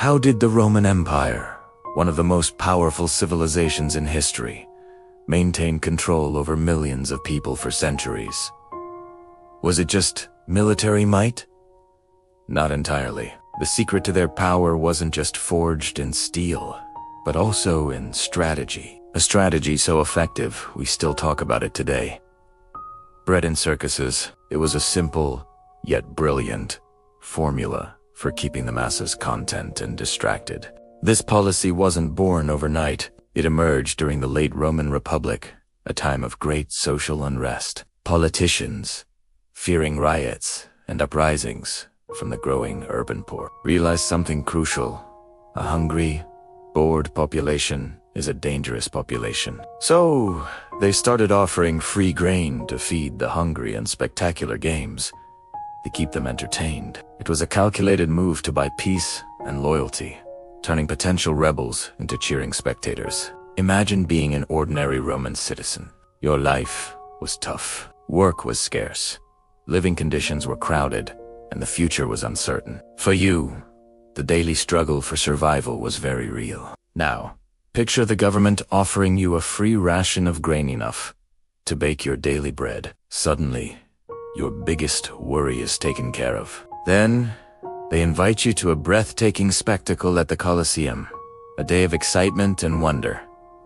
How did the Roman Empire, one of the most powerful civilizations in history, maintain control over millions of people for centuries? Was it just military might? Not entirely. The secret to their power wasn't just forged in steel, but also in strategy. A strategy so effective, we still talk about it today. Bread and Circuses, it was a simple, yet brilliant, formula for keeping the masses content and distracted. This policy wasn't born overnight. It emerged during the late Roman Republic, a time of great social unrest. Politicians, fearing riots and uprisings from the growing urban poor, realized something crucial. A hungry, bored population is a dangerous population. So, they started offering free grain to feed the hungry and spectacular games to keep them entertained. It was a calculated move to buy peace and loyalty, turning potential rebels into cheering spectators. Imagine being an ordinary Roman citizen. Your life was tough. Work was scarce. Living conditions were crowded, and the future was uncertain. For you, the daily struggle for survival was very real. Now, picture the government offering you a free ration of grain enough to bake your daily bread. Suddenly, your biggest worry is taken care of. Then, they invite you to a breathtaking spectacle at the Colosseum, a day of excitement and wonder,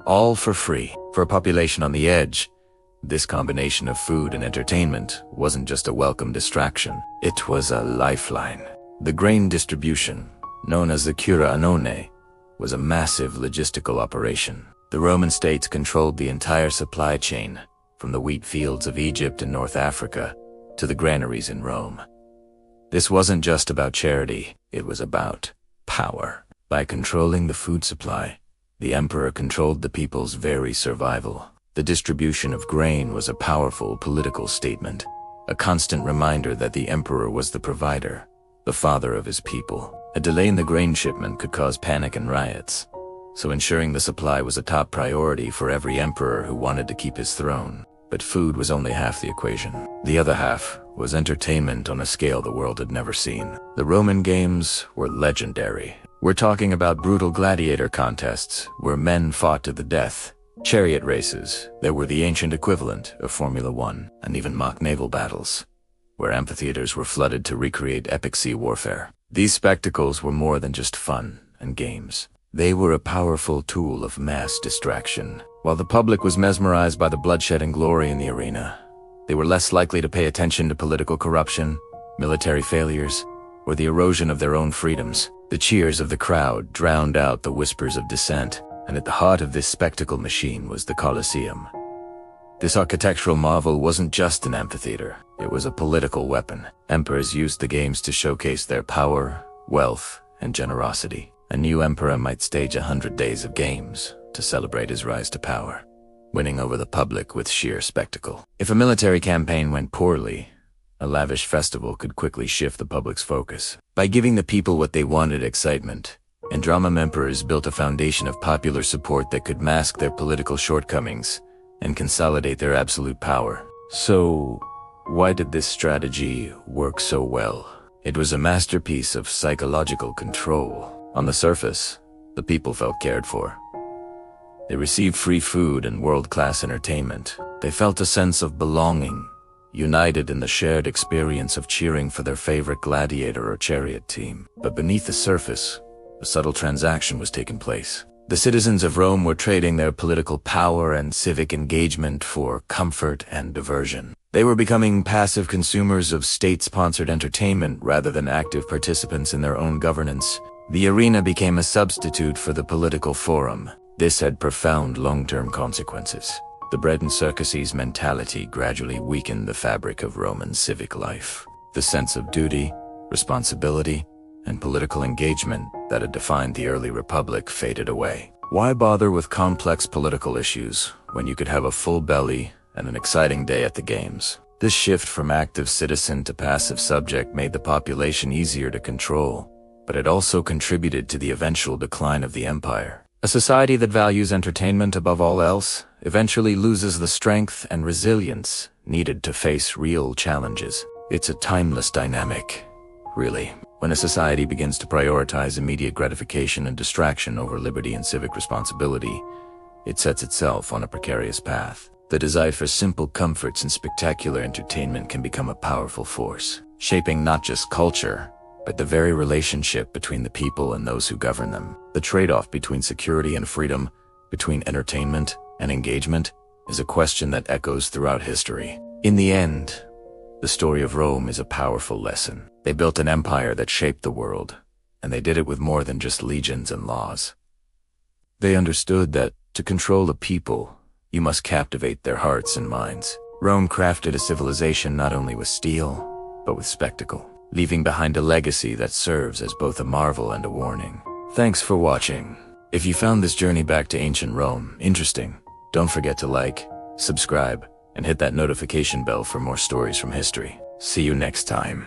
all for free. For a population on the edge, this combination of food and entertainment wasn't just a welcome distraction, it was a lifeline. The grain distribution, known as the cura annone, was a massive logistical operation. The Roman states controlled the entire supply chain, from the wheat fields of Egypt and North Africa to the granaries in Rome. This wasn't just about charity, it was about power. By controlling the food supply, the emperor controlled the people's very survival. The distribution of grain was a powerful political statement, a constant reminder that the emperor was the provider, the father of his people. A delay in the grain shipment could cause panic and riots, so ensuring the supply was a top priority for every emperor who wanted to keep his throne. But food was only half the equation. The other half was entertainment on a scale the world had never seen. The Roman games were legendary. We're talking about brutal gladiator contests where men fought to the death, chariot races that were the ancient equivalent of Formula One, and even mock naval battles, where amphitheaters were flooded to recreate epic sea warfare. These spectacles were more than just fun and games. They were a powerful tool of mass distraction. While the public was mesmerized by the bloodshed and glory in the arena, they were less likely to pay attention to political corruption, military failures, or the erosion of their own freedoms. The cheers of the crowd drowned out the whispers of dissent, and at the heart of this spectacle machine was the Colosseum. This architectural marvel wasn't just an amphitheater, it was a political weapon. Emperors used the games to showcase their power, wealth, and generosity. A new emperor might stage 100 days of games to celebrate his rise to power, winning over the public with sheer spectacle. If a military campaign went poorly, a lavish festival could quickly shift the public's focus. By giving the people what they wanted, excitement, Andromeda emperors built a foundation of popular support that could mask their political shortcomings and consolidate their absolute power. So, why did this strategy work so well? It was a masterpiece of psychological control. On the surface, the people felt cared for. They received free food and world-class entertainment. They felt a sense of belonging, united in the shared experience of cheering for their favorite gladiator or chariot team. But beneath the surface, a subtle transaction was taking place. The citizens of Rome were trading their political power and civic engagement for comfort and diversion. They were becoming passive consumers of state-sponsored entertainment rather than active participants in their own governance. The arena became a substitute for the political forum. This had profound long-term consequences. The Bread and Circuses mentality gradually weakened the fabric of Roman civic life. The sense of duty, responsibility, and political engagement that had defined the early republic faded away. Why bother with complex political issues when you could have a full belly and an exciting day at the games? This shift from active citizen to passive subject made the population easier to control, but it also contributed to the eventual decline of the empire. A society that values entertainment above all else eventually loses the strength and resilience needed to face real challenges. It's a timeless dynamic, really. When a society begins to prioritize immediate gratification and distraction over liberty and civic responsibility, it sets itself on a precarious path. The desire for simple comforts and spectacular entertainment can become a powerful force, shaping not just culture, but the very relationship between the people and those who govern them. The trade-off between security and freedom, between entertainment and engagement, is a question that echoes throughout history. In the end, the story of Rome is a powerful lesson. They built an empire that shaped the world, and they did it with more than just legions and laws. They understood that to control a people, you must captivate their hearts and minds. Rome crafted a civilization not only with steel, but with spectacle, leaving behind a legacy that serves as both a marvel and a warning. Thanks for watching. If you found this journey back to ancient Rome interesting, don't forget to like, subscribe, and hit that notification bell for more stories from history. See you next time.